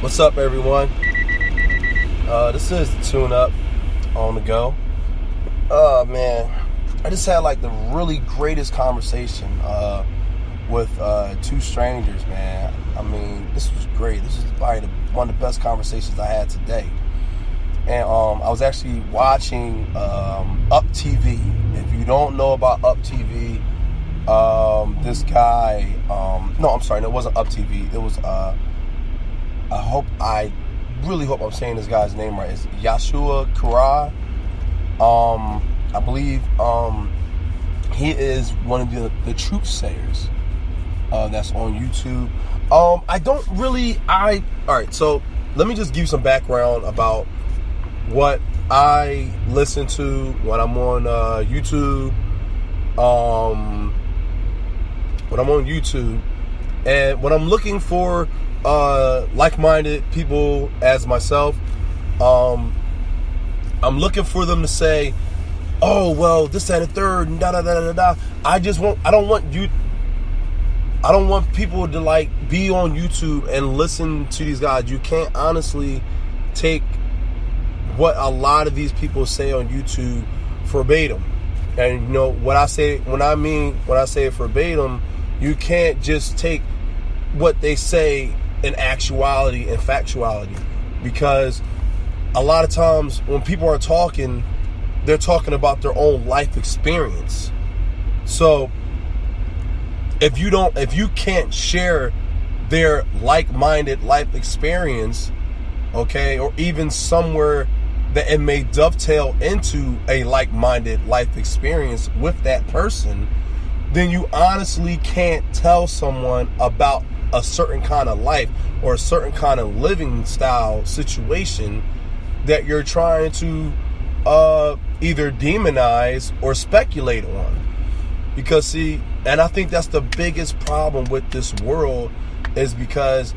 What's up, everyone? This is the TuneUp on the go. Man, I just had like the really greatest conversation with two strangers, man. I mean, this was great. This is probably one of the best conversations I had today. And I was actually watching Up TV. If you don't know about Up TV, this guy, no, I'm sorry, no, it wasn't Up TV. It was, I really hope I'm saying this guy's name right. It's Yeshua Kara. I believe he is one of the truth sayers that's on YouTube. All right, so let me just give you some background about what I listen to when I'm on YouTube. When I'm on YouTube, and when I'm looking for like-minded people as myself, I'm looking for them to say, "Oh, well, this, that, and the third, and da da da da da." I don't want people to like be on YouTube and listen to these guys. You can't honestly take what a lot of these people say on YouTube verbatim. And you know what I say when I say it verbatim, you can't just take what they say in actuality and factuality, because a lot of times when people are talking, they're talking about their own life experience. So if you can't share their like-minded life experience, okay, or even somewhere that it may dovetail into a like-minded life experience with that person, then you honestly can't tell someone about a certain kind of life or a certain kind of living style situation that you're trying to either demonize or speculate on. Because see, and I think that's the biggest problem with this world, is because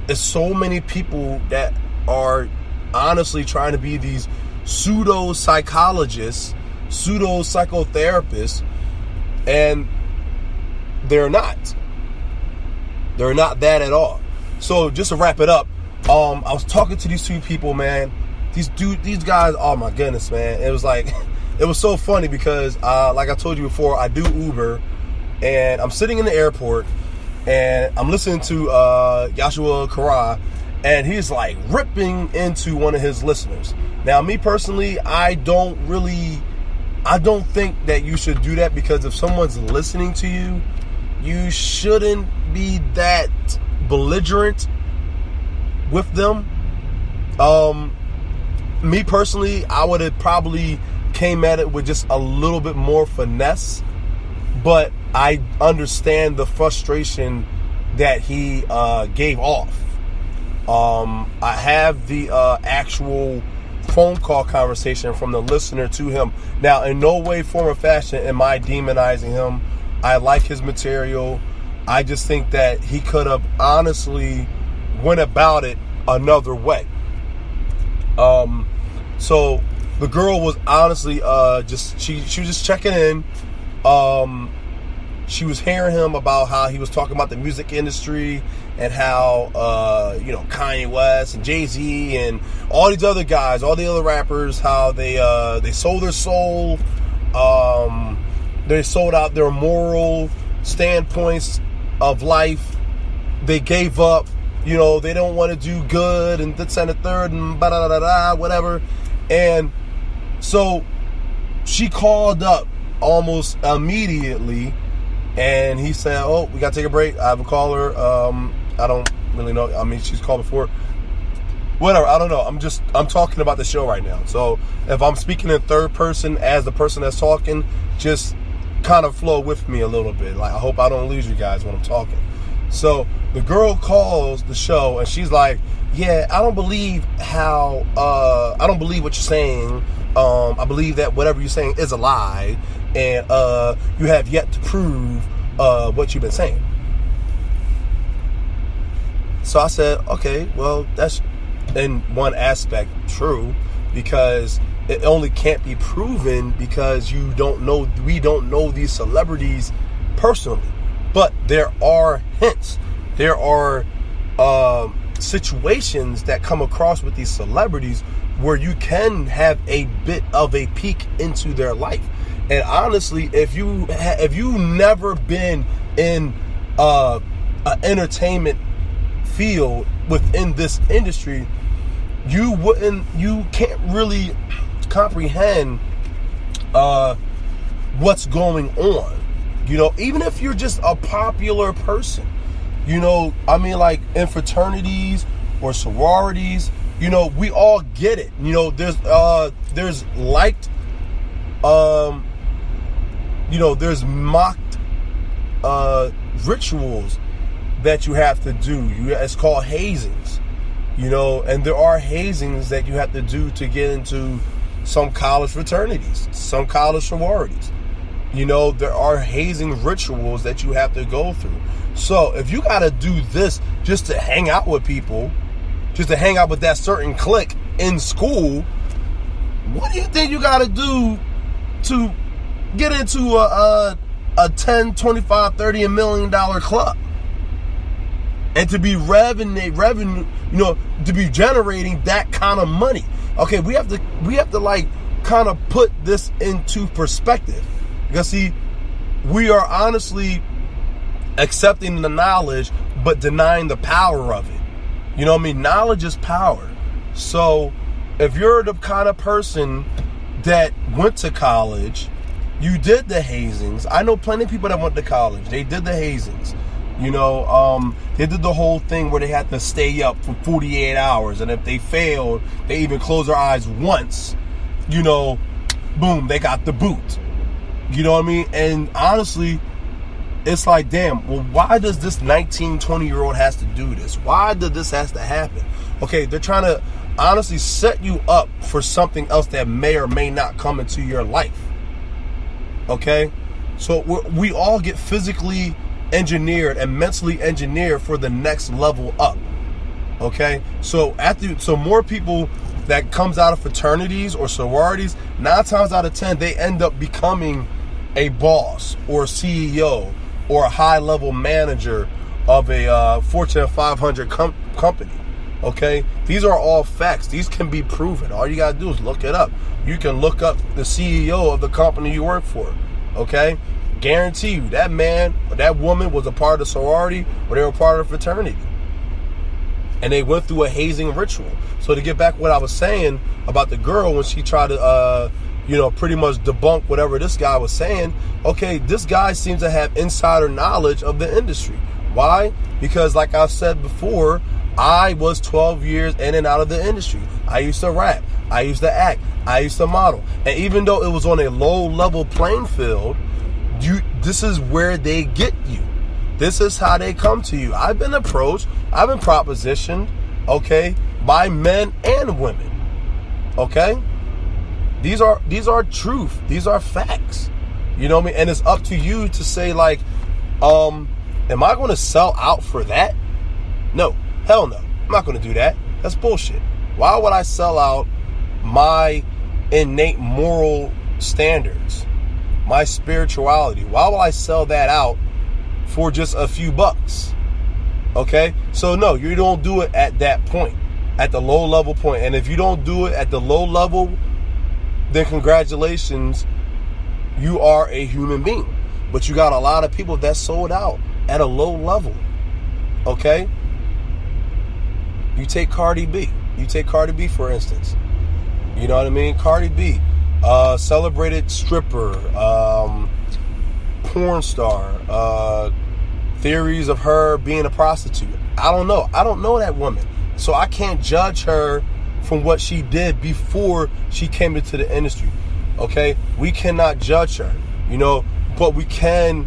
there's so many people that are honestly trying to be these pseudo psychologists, pseudo psychotherapists, and they're not that at all. So just to wrap it up, I was talking to these two people, man. These guys, oh my goodness, man. It was like, it was so funny because like I told you before, I do Uber, and I'm sitting in the airport and I'm listening to Yeshua Kara, and he's like ripping into one of his listeners. Now, me personally, I don't think that you should do that, because if someone's listening to you, you shouldn't be that belligerent with them. Me personally, I would have probably came at it with just a little bit more finesse, but I understand the frustration that he gave off. I have the actual phone call conversation from the listener to him. Now, in no way, form, or fashion am I demonizing him. I like his material. I just think that he could have honestly went about it another way. So the girl was honestly she was just checking in. She was hearing him about how he was talking about the music industry and how Kanye West and Jay-Z and all these other guys, all the other rappers, how they sold their soul. They sold out their moral standpoints of life. They gave up. They don't want to do good and this and the third and whatever. And so she called up almost immediately, and he said, "Oh, we gotta take a break. I have a caller. I don't really know. I mean, she's called before. Whatever. I don't know. I'm talking about the show right now. So if I'm speaking in third person as the person that's talking, just kind of flow with me a little bit. Like, I hope I don't lose you guys when I'm talking." So the girl calls the show, and she's like, "Yeah, I don't believe what you're saying. I believe that whatever you're saying is a lie, and you have yet to prove what you've been saying." So I said, okay, well, that's in one aspect true, because it only can't be proven because we don't know these celebrities personally. But there are hints. there are situations that come across with these celebrities where you can have a bit of a peek into their life. And honestly, if you never been in an entertainment field within this industry, you can't really comprehend what's going on. You know, even if you're just a popular person, you know, I mean, like in fraternities or sororities, you know, we all get it. You know, there's liked, you know, there's mocked rituals that you have to do. It's called hazings, you know, and there are hazings that you have to do to get into some college fraternities, some college sororities. You know, there are hazing rituals that you have to go through. So if you got to do this just to hang out with people, just to hang out with that certain clique in school, what do you think you got to do to get into a 10, 25, 30 million dollar club? And to be revenue, you know, to be generating that kind of money. Okay, we have to like kind of put this into perspective. Because see, we are honestly accepting the knowledge but denying the power of it. You know what I mean? Knowledge is power. So if you're the kind of person that went to college, you did the hazings. I know plenty of people that went to college. They did the hazings. You know, they did the whole thing where they had to stay up for 48 hours. And if they failed, they even closed their eyes once, you know, boom, they got the boot. You know what I mean? And honestly, it's like, damn, well, why does this 19, 20-year-old has to do this? Why did this has to happen? Okay, they're trying to honestly set you up for something else that may or may not come into your life. Okay? So we all get physically engineered and mentally engineered for the next level up. Okay? So more people that comes out of fraternities or sororities, 9 times out of 10, they end up becoming a boss or CEO or a high-level manager of a Fortune 500 company. Okay? These are all facts. These can be proven. All you got to do is look it up. You can look up the CEO of the company you work for. Okay? Guarantee you, that man or that woman was a part of a sorority or they were part of a fraternity. And they went through a hazing ritual. So to get back what I was saying about the girl when she tried to, you know, pretty much debunk whatever this guy was saying. Okay, this guy seems to have insider knowledge of the industry. Why? Because like I've said before, I was 12 years in and out of the industry. I used to rap. I used to act. I used to model. And even though it was on a low-level playing field, this is where they get you. This is how they come to you. I've been approached. I've been propositioned, okay, by men and women. Okay? These are truth. These are facts. You know what I mean? And it's up to you to say, like, am I going to sell out for that? No. Hell no. I'm not going to do that. That's bullshit. Why would I sell out my innate moral standards, my spirituality? Why would I sell that out for just a few bucks? Okay? So no, you don't do it at that point, at the low level point. And if you don't do it at the low level, then congratulations, you are a human being. But you got a lot of people that sold out at a low level. Okay? You take Cardi B. You take Cardi B, for instance. You know what I mean? Cardi B, celebrated stripper, porn star, theories of her being a prostitute. I don't know. I don't know that woman. So I can't judge her from what she did before she came into the industry. Okay? We cannot judge her, you know, but we can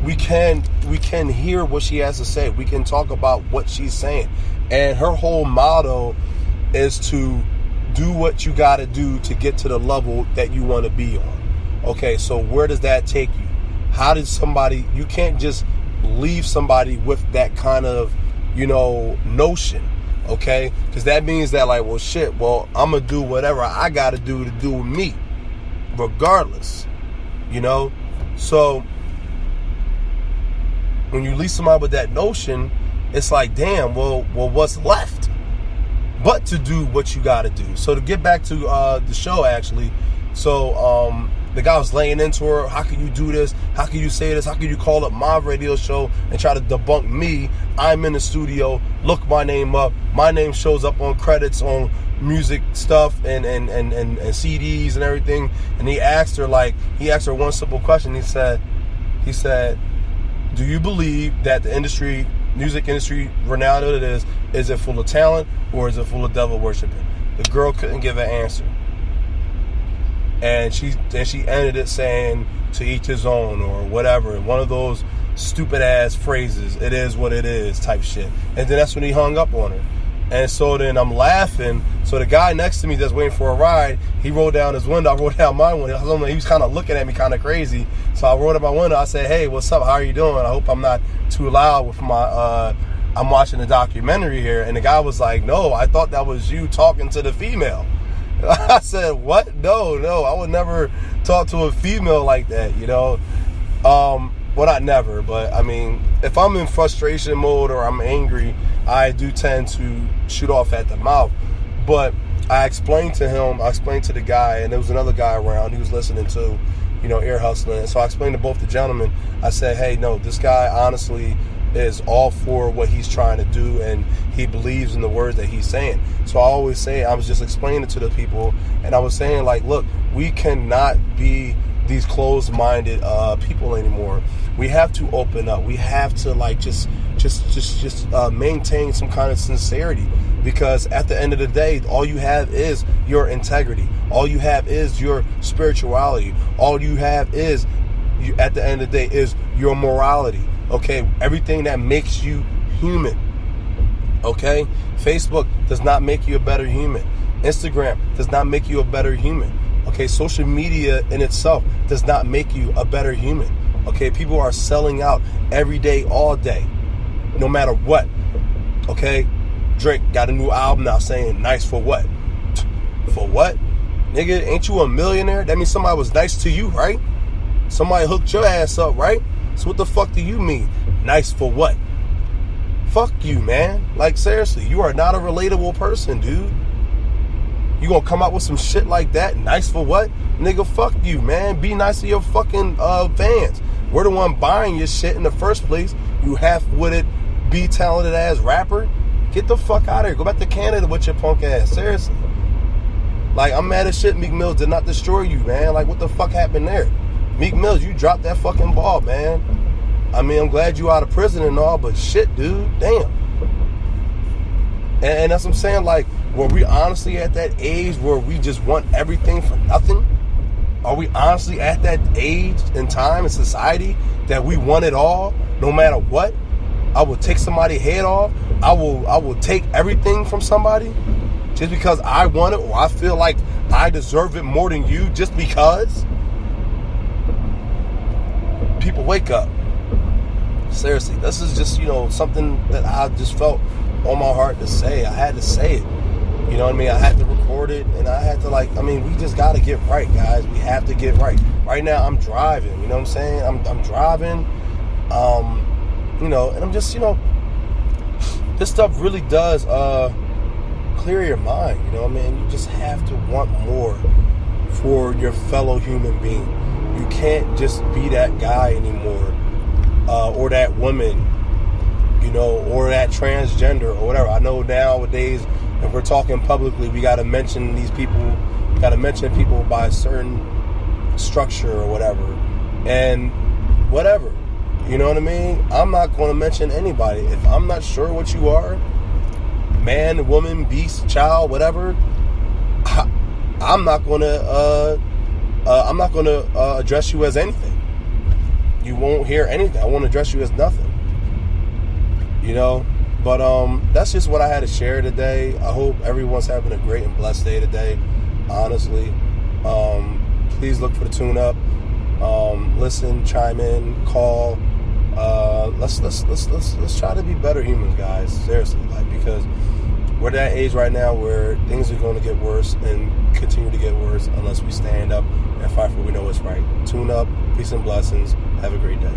hear what she has to say. We can talk about what she's saying. And her whole motto is to do what you got to do to get to the level that you want to be on. Okay, so where does that take you? How did you can't just leave somebody with that kind of, you know, notion. Okay? Because that means that, like, well, shit, well, I'm going to do whatever I got to do with me, regardless. You know? So when you leave somebody with that notion, it's like, damn, well, what's left but to do what you got to do? So to get back to the show, actually, so the guy was laying into her. How can you do this? How can you say this? How can you call up my radio show and try to debunk me? I'm in the studio. Look my name up. My name shows up on credits on music stuff and CDs and everything. And he asked her one simple question. He said, do you believe that the music industry, renowned as it is it full of talent or is it full of devil worshiping? The girl couldn't give an answer. And she ended it saying, to each his own, or whatever, one of those stupid ass phrases, it is what it is type shit. And then that's when he hung up on her. And so then I'm laughing. So the guy next to me that's waiting for a ride, he rolled down his window. I rolled down my window. He was kind of looking at me kind of crazy. So I rolled up my window. I said, hey, what's up? How are you doing? I hope I'm not too loud with my, I'm watching a documentary here. And the guy was like, no, I thought that was you talking to the female. I said, what? No, I would never talk to a female like that, you know? Well, not never, but I mean, if I'm in frustration mode or I'm angry, I do tend to shoot off at the mouth. But I explained to the guy, and there was another guy around, he was listening to, you know, ear hustling. So I explained to both the gentlemen, I said, hey, no, this guy honestly is all for what he's trying to do, and he believes in the words that he's saying. So I always say, I was just explaining to the people, and I was saying, like, look, we cannot be these closed-minded people anymore. We have to open up. We have to, like, just maintain some kind of sincerity, because at the end of the day, all you have is your integrity. All you have is your spirituality. All you have is, at the end of the day, is your morality. Okay, everything that makes you human. Okay, Facebook does not make you a better human. Instagram does not make you a better human. Okay, social media in itself does not make you a better human. Okay, people are selling out every day, all day, no matter what. Okay, Drake got a new album now saying, nice for what? For what? Nigga, ain't you a millionaire? That means somebody was nice to you, right? Somebody hooked your ass up, right? So what the fuck do you mean? Nice for what? Fuck you, man. Like, seriously, you are not a relatable person, dude. You gonna come out with some shit like that? Nice for what? Nigga, fuck you, man. Be nice to your fucking fans. We're the one buying your shit in the first place. You half-witted, be talented ass rapper. Get the fuck out of here. Go back to Canada with your punk ass. Seriously. Like, I'm mad as shit Meek Mills did not destroy you, man. Like, what the fuck happened there? Meek Mills, you dropped that fucking ball, man. I mean, I'm glad you out of prison and all, but shit, dude, damn. And that's what I'm saying, like, were we honestly at that age where we just want everything for nothing? Are we honestly at that age and time in society that we want it all, no matter what? I will take somebody's head off. I will take everything from somebody just because I want it, or I feel like I deserve it more than you just because? People, wake up. Seriously, this is just, you know, something that I just felt on my heart to say. I had to say it. You know what I mean? I had to record it, and I had to, like, I mean, we just got to get right, guys. We have to get right. Right now, I'm driving. You know what I'm saying? I'm driving. You know, and I'm just, you know, this stuff really does clear your mind. You know what I mean? You just have to want more for your fellow human being. You can't just be that guy anymore, or that woman, you know, or that transgender or whatever. I know nowadays, if we're talking publicly, we got to mention these people, got to mention people by a certain structure or whatever, and whatever. You know what I mean? I'm not going to mention anybody. If I'm not sure what you are, man, woman, beast, child, whatever, I'm not going to address you as anything. You won't hear anything. I won't address you as nothing. You know? But that's just what I had to share today. I hope everyone's having a great and blessed day today. Honestly. Please look for the tune-up. Listen, chime in, call. Let's try to be better humans, guys. Seriously, like, because we're at that age right now where things are going to get worse and continue to get worse unless we stand up and fight for what we know is right. Tune up. Peace and blessings. Have a great day.